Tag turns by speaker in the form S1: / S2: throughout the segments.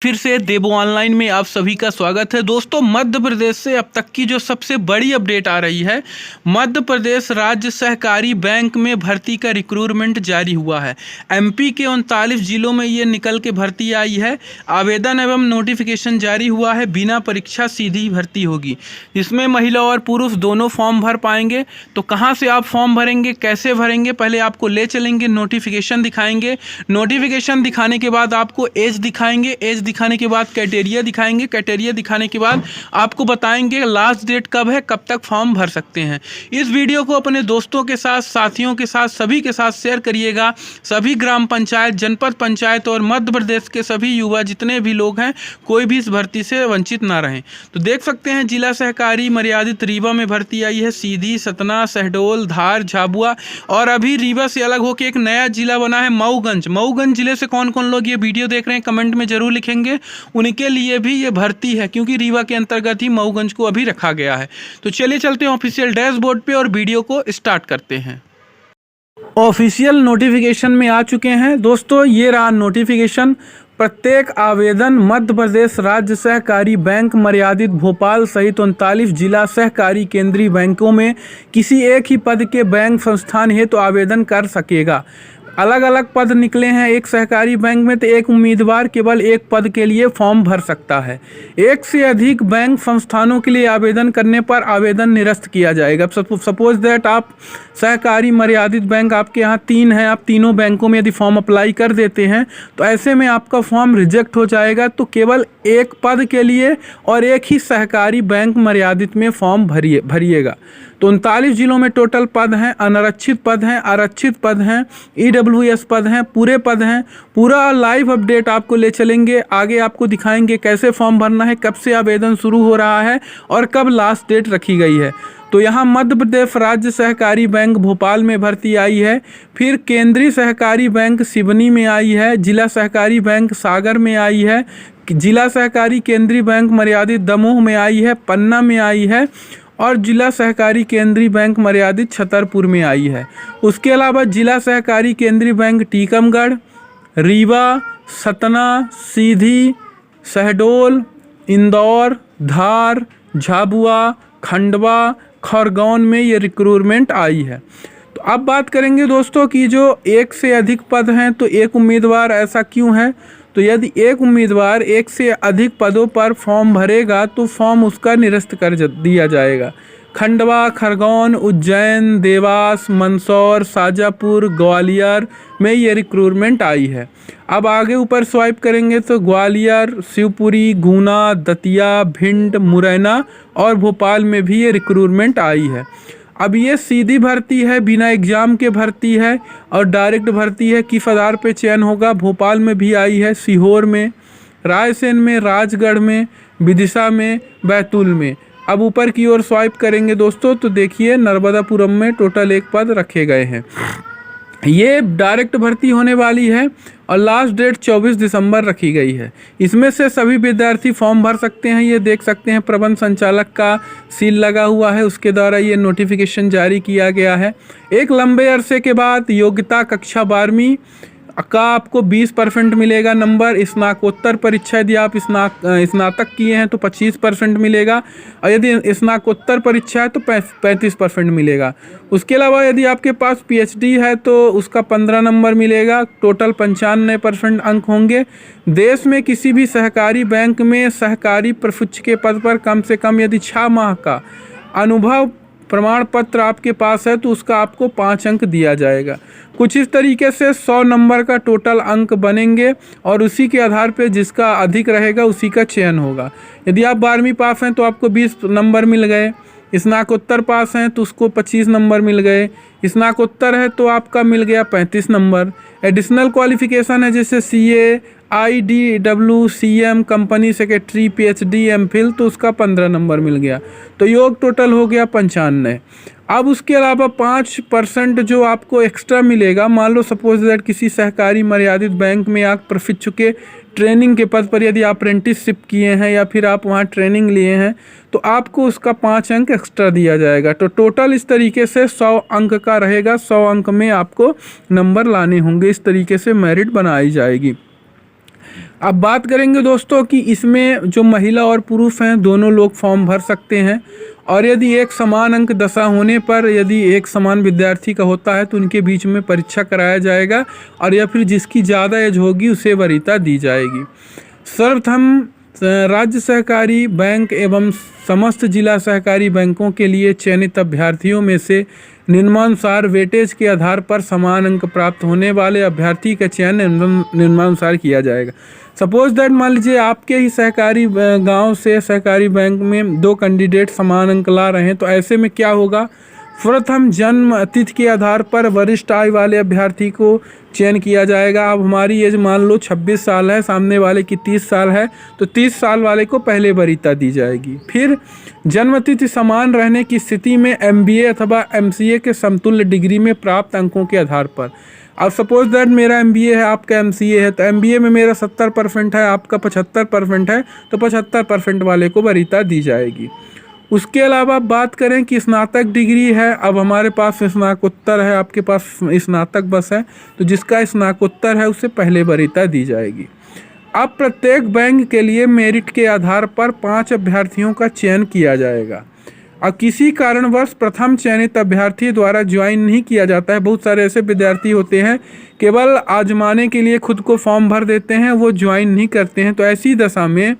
S1: फिर से देवो ऑनलाइन में आप सभी का स्वागत है। दोस्तों, मध्य प्रदेश से अब तक की जो सबसे बड़ी अपडेट आ रही है, मध्य प्रदेश राज्य सहकारी बैंक में भर्ती का रिक्रूटमेंट जारी हुआ है। एमपी के 39 जिलों में ये निकल के भर्ती आई है। आवेदन एवं नोटिफिकेशन जारी हुआ है। बिना परीक्षा सीधी भर्ती होगी। इसमें महिला और पुरुष दोनों फॉर्म भर पाएंगे। तो कहाँ से आप फॉर्म भरेंगे, कैसे भरेंगे, पहले आपको ले चलेंगे, नोटिफिकेशन दिखाएंगे। नोटिफिकेशन दिखाने के बाद आपको एज दिखाएंगे। एज दिखाने के बाद क्राइटेरिया दिखाएंगे। क्राइटेरिया दिखाने के बाद आपको बताएंगे लास्ट डेट कब है, कब तक फॉर्म भर सकते हैं। इस वीडियो को अपने दोस्तों के साथ, साथियों के साथ, सभी के साथ शेयर करिएगा। सभी ग्राम पंचायत, जनपद पंचायत और मध्य प्रदेश के सभी युवा जितने भी लोग हैं, कोई भी इस भर्ती से वंचित ना रहें। तो देख सकते हैं, जिला सहकारी मर्यादित रीवा में भर्ती आई है। सीधी, सतना, शहडोल, धार, झाबुआ और अभी रीवा से अलग होकर एक नया जिला बना है मऊगंज। मऊगंज जिले से कौन कौन लोग ये वीडियो देख रहे हैं कमेंट में जरूर लिखेंगे। उनके लिए भी ये भर्ती है, क्योंकि रीवा के अंतर्गत ही मऊगंज को अभी रखा गया है। तो चलिए चलते हैं ऑफिशियल डैशबोर्ड पे और वीडियो को स्टार्ट करते हैं। ऑफिशियल नोटिफिकेशन में आ चुके हैं दोस्तों। ये रहा नोटिफिकेशन। प्रत्येक आवेदन मध्य प्रदेश राज्य सहकारी बैंक मर्यादित भोपाल सहित 39 जिला सहकारी केंद्रीय बैंकों में किसी एक ही पद के बैंक संस्थान हेतु तो आवेदन कर सकेगा। अलग अलग पद निकले हैं। एक सहकारी बैंक में तो एक उम्मीदवार केवल एक पद के लिए फॉर्म भर सकता है। एक से अधिक बैंक संस्थानों के लिए आवेदन करने पर आवेदन निरस्त किया जाएगा। सपोज दैट आप सहकारी मर्यादित बैंक, आपके यहाँ 3 हैं, आप तीनों बैंकों में यदि फॉर्म अप्लाई कर देते हैं तो ऐसे में आपका फॉर्म रिजेक्ट हो जाएगा। तो केवल एक पद के लिए और एक ही सहकारी बैंक मर्यादित में फॉर्म भरिएगा। तो 39 जिलों में टोटल पद हैं। अनारक्षित पद हैं, आरक्षित पद हैं, EWS पद हैं, पूरे पद हैं। पूरा लाइव अपडेट आपको ले चलेंगे। आगे आपको दिखाएंगे कैसे फॉर्म भरना है, कब से आवेदन शुरू हो रहा है और कब लास्ट डेट रखी गई है। तो यहाँ मध्य प्रदेश राज्य सहकारी बैंक भोपाल में भर्ती आई है। फिर केंद्रीय सहकारी बैंक सिवनी में आई है। जिला सहकारी बैंक सागर में आई है। जिला सहकारी केंद्रीय बैंक मर्यादित दमोह में आई है, पन्ना में आई है और जिला सहकारी केंद्रीय बैंक मर्यादित छतरपुर में आई है। उसके अलावा जिला सहकारी केंद्रीय बैंक टीकमगढ़, रीवा, सतना, सीधी, शहडोल, इंदौर, धार, झाबुआ, खंडवा, खरगोन में ये रिक्रूटमेंट आई है। तो अब बात करेंगे दोस्तों कि जो एक से अधिक पद हैं तो एक उम्मीदवार, ऐसा क्यों है? तो यदि एक उम्मीदवार एक से अधिक पदों पर फॉर्म भरेगा तो फॉर्म उसका निरस्त कर दिया जाएगा। खंडवा, खरगोन, उज्जैन, देवास, मंदसौर, शाजापुर, ग्वालियर में ये रिक्रूटमेंट आई है। अब आगे ऊपर स्वाइप करेंगे तो ग्वालियर, शिवपुरी, गुना, दतिया, भिंड, मुरैना और भोपाल में भी ये रिक्रूटमेंट आई है। अब ये सीधी भर्ती है, बिना एग्ज़ाम के भर्ती है और डायरेक्ट भर्ती है। किस आधार पे चयन होगा? भोपाल में भी आई है, सीहोर में, रायसेन में, राजगढ़ में, विदिशा में, बैतूल में। अब ऊपर की ओर स्वाइप करेंगे दोस्तों तो देखिए नर्मदापुरम में टोटल एक पद रखे गए हैं। ये डायरेक्ट भर्ती होने वाली है और लास्ट डेट 24 दिसंबर रखी गई है। इसमें से सभी विद्यार्थी फॉर्म भर सकते हैं। ये देख सकते हैं प्रबंध संचालक का सील लगा हुआ है, उसके द्वारा ये नोटिफिकेशन जारी किया गया है। एक लंबे अरसे के बाद योग्यता कक्षा 12वीं का आपको 20% मिलेगा नंबर। स्नातकोत्तर परीक्षा यदि आप स्नातक किए हैं तो 25% मिलेगा और यदि स्नातकोत्तर परीक्षा है तो 35% मिलेगा। उसके अलावा यदि आपके पास PhD है तो उसका 15 नंबर मिलेगा। टोटल 95% अंक होंगे। देश में किसी भी सहकारी बैंक में सहकारी प्रशिक्षक के पद पर कम से कम यदि 6 माह का अनुभव प्रमाण पत्र आपके पास है तो उसका आपको 5 अंक दिया जाएगा। कुछ इस तरीके से 100 नंबर का टोटल अंक बनेंगे और उसी के आधार पे जिसका अधिक रहेगा उसी का चयन होगा। यदि आप 12वीं पास हैं तो आपको 20 नंबर मिल गए। स्नातकोत्तर पास हैं तो उसको 25 नंबर मिल गए। स्नातकोत्तर है तो आपका मिल गया 35 नंबर। एडिशनल क्वालिफिकेशन है जैसे CA, IDW, CM, company secretary, PhD, MPhil तो उसका 15 नंबर मिल गया। तो योग टोटल हो गया 95। अब उसके अलावा 5% जो आपको एक्स्ट्रा मिलेगा, मान लो सपोज दैट किसी सहकारी मर्यादित बैंक में आप प्रशिक्षु के ट्रेनिंग के पद पर यदि आप अप्रेंटिसशिप किए हैं या फिर आप वहाँ ट्रेनिंग लिए हैं तो आपको उसका 5 अंक एक्स्ट्रा दिया जाएगा। तो टोटल इस तरीके से 100 अंक का रहेगा। 100 अंक में आपको नंबर लाने होंगे। इस तरीके से मेरिट बनाई जाएगी। अब बात करेंगे दोस्तों कि इसमें जो महिला और पुरुष हैं दोनों लोग फॉर्म भर सकते हैं, और यदि एक समान अंक दशा होने पर यदि एक समान विद्यार्थी का होता है तो उनके बीच में परीक्षा कराया जाएगा, और या फिर जिसकी ज़्यादा एज होगी उसे वरीयता दी जाएगी। सर्वप्रथम राज्य सहकारी बैंक एवं समस्त जिला सहकारी बैंकों के लिए चयनित अभ्यर्थियों में से निम्नानुसार वेटेज के आधार पर समान अंक प्राप्त होने वाले अभ्यर्थी का चयन निम्नानुसार किया जाएगा। सपोज दैट मान लीजिए आपके ही सहकारी गांव से सहकारी बैंक में 2 कैंडिडेट समान अंक ला रहे हैं, तो ऐसे में क्या होगा, प्रथम जन्म तिथि के आधार पर वरिष्ठ आयु वाले अभ्यर्थी को चयन किया जाएगा। अब हमारी एज मान लो 26 साल है, सामने वाले की 30 साल है, तो 30 साल वाले को पहले वरीयता दी जाएगी। फिर जन्म तिथि समान रहने की स्थिति में MBA अथवा MCA के समतुल्य डिग्री में प्राप्त अंकों के आधार पर। अब सपोज दैट मेरा MBA है, आपका MCA है, तो MBA में मेरा 70% है, आपका 75% है, तो 75% वाले को वरीयता दी जाएगी। उसके अलावा बात करें कि स्नातक डिग्री है, अब हमारे पास स्नातकोत्तर है, आपके पास स्नातक बस है, तो जिसका स्नातकोत्तर है उसे पहले वरीयता दी जाएगी। अब प्रत्येक बैंक के लिए मेरिट के आधार पर 5 अभ्यर्थियों का चयन किया जाएगा। अब किसी कारणवश प्रथम चयनित अभ्यर्थी द्वारा ज्वाइन नहीं किया जाता है, बहुत सारे ऐसे विद्यार्थी होते हैं केवल आजमाने के लिए खुद को फॉर्म भर देते हैं, वो ज्वाइन नहीं करते हैं, तो ऐसी दशा में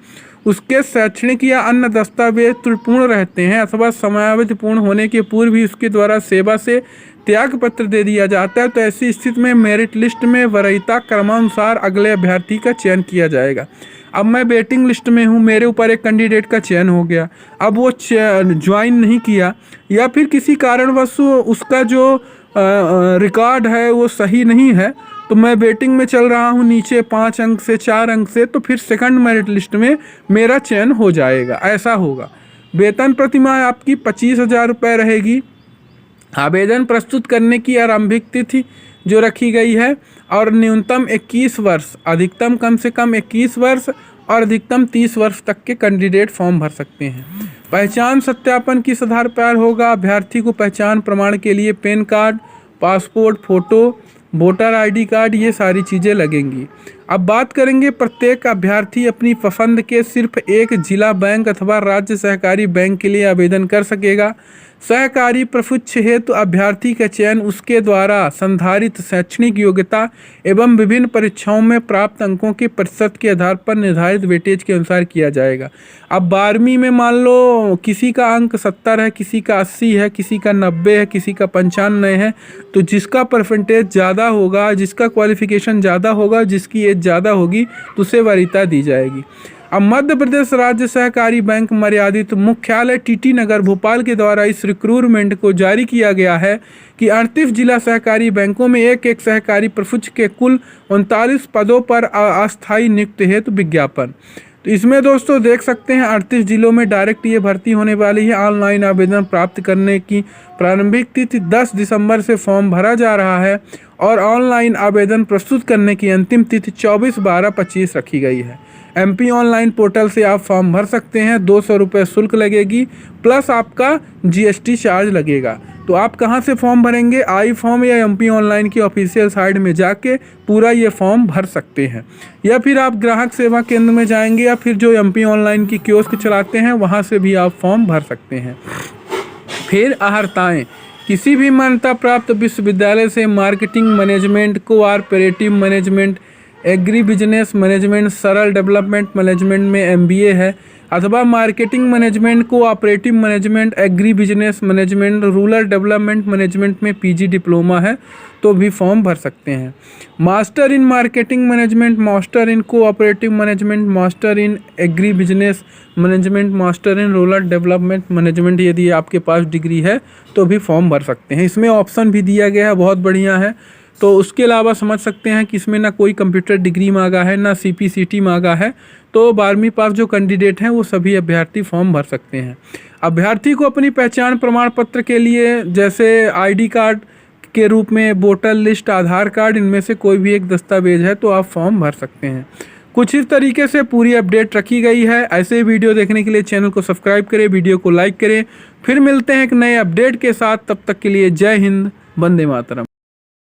S1: उसके शैक्षणिक या अन्य दस्तावेज त्रुटिपूर्ण रहते हैं अथवा समयावधि पूर्ण होने के पूर्व भी उसके द्वारा सेवा से त्याग पत्र दे दिया जाता है, तो ऐसी स्थिति में मेरिट लिस्ट में वरीयता क्रमानुसार अगले अभ्यर्थी का चयन किया जाएगा। अब मैं वेटिंग लिस्ट में हूँ, मेरे ऊपर एक कैंडिडेट का चयन हो गया, अब वो ज्वाइन नहीं किया या फिर किसी कारणवश उसका जो रिकॉर्ड है वो सही नहीं है, तो मैं वेटिंग में चल रहा हूँ नीचे 5 अंक से 4 अंक से, तो फिर सेकंड मेरिट लिस्ट में मेरा चयन हो जाएगा। ऐसा होगा। वेतन प्रतिमाह आपकी 25,000 रुपये रहेगी। आवेदन प्रस्तुत करने की आरंभिक तिथि जो रखी गई है, और न्यूनतम 21 वर्ष, अधिकतम कम से कम 21 वर्ष और अधिकतम 30 वर्ष तक के कैंडिडेट फॉर्म भर सकते हैं। पहचान सत्यापन किस आधार पर होगा, अभ्यर्थी को पहचान प्रमाण के लिए pan card, passport photo, voter ID card, ये सारी चीज़ें लगेंगी। अब बात करेंगे प्रत्येक अभ्यर्थी अपनी पसंद के सिर्फ एक जिला बैंक अथवा राज्य सहकारी बैंक के लिए आवेदन कर सकेगा। सहकारी प्रपक्ष हेतु अभ्यर्थी का चयन उसके द्वारा संधारित शैक्षणिक योग्यता एवं विभिन्न परीक्षाओं में प्राप्त अंकों के प्रतिशत के आधार पर निर्धारित वेटेज के अनुसार किया जाएगा। अब 12वीं में मान लो किसी का अंक 70 है, किसी का 80 है, किसी का 90 है, किसी का 95 है, तो जिसका परसेंटेज ज़्यादा होगा, जिसका क्वालिफिकेशन ज़्यादा होगा, जिसकी एज ज़्यादा होगी, तो उसे वरीयता दी जाएगी। अब मध्य प्रदेश राज्य सहकारी बैंक मर्यादित मुख्यालय TT नगर भोपाल के द्वारा इस रिक्रूटमेंट को जारी किया गया है कि 38 जिला सहकारी बैंकों में एक सहकारी प्रपक्ष के कुल 39 पदों पर अस्थायी नियुक्ति हेतु विज्ञापन। तो इसमें दोस्तों देख सकते हैं 38 जिलों में डायरेक्ट ये भर्ती होने वाली है। ऑनलाइन आवेदन प्राप्त करने की प्रारंभिक तिथि 10 दिसंबर से फॉर्म भरा जा रहा है, और ऑनलाइन आवेदन प्रस्तुत करने की अंतिम तिथि 24/12/25 रखी गई है। MP ऑनलाइन पोर्टल से आप फॉर्म भर सकते हैं। 200 रुपये शुल्क लगेगी, प्लस आपका GST चार्ज लगेगा। तो आप कहां से फॉर्म भरेंगे, आई फॉर्म या MP ऑनलाइन की ऑफिशियल साइट में जाके पूरा ये फॉर्म भर सकते हैं, या फिर आप ग्राहक सेवा केंद्र में जाएंगे, या फिर जो MP ऑनलाइन की कियोस्क चलाते हैं वहां से भी आप फॉर्म भर सकते हैं। फिर अर्हताएँ, किसी भी मान्यता प्राप्त विश्वविद्यालय से marketing management, cooperative management, agri business management, सरल डेवलपमेंट मैनेजमेंट में MBA है, अथवा marketing management, cooperative management, agri business management, rural development management में PG डिप्लोमा है, तो भी फॉर्म भर सकते हैं। Master in marketing management, master in cooperative management, master in agri business management, master in rural development management, यदि आपके पास degree है तो भी फॉर्म भर सकते हैं। इसमें ऑप्शन भी दिया गया है, बहुत बढ़िया है। तो उसके अलावा समझ सकते हैं कि इसमें ना कोई कंप्यूटर डिग्री मांगा है, ना CPCT मांगा है, तो 12वीं पास जो कैंडिडेट हैं वो सभी अभ्यर्थी फॉर्म भर सकते हैं। अभ्यर्थी को अपनी पहचान प्रमाण पत्र के लिए जैसे ID कार्ड के रूप में वोटर लिस्ट, आधार कार्ड, इनमें से कोई भी एक दस्तावेज है तो आप फॉर्म भर सकते हैं। कुछ इस तरीके से पूरी अपडेट रखी गई है। ऐसे वीडियो देखने के लिए चैनल को सब्सक्राइब करें, वीडियो को लाइक करें। फिर मिलते हैं एक नए अपडेट के साथ, तब तक के लिए जय हिंद, वंदे मातरम।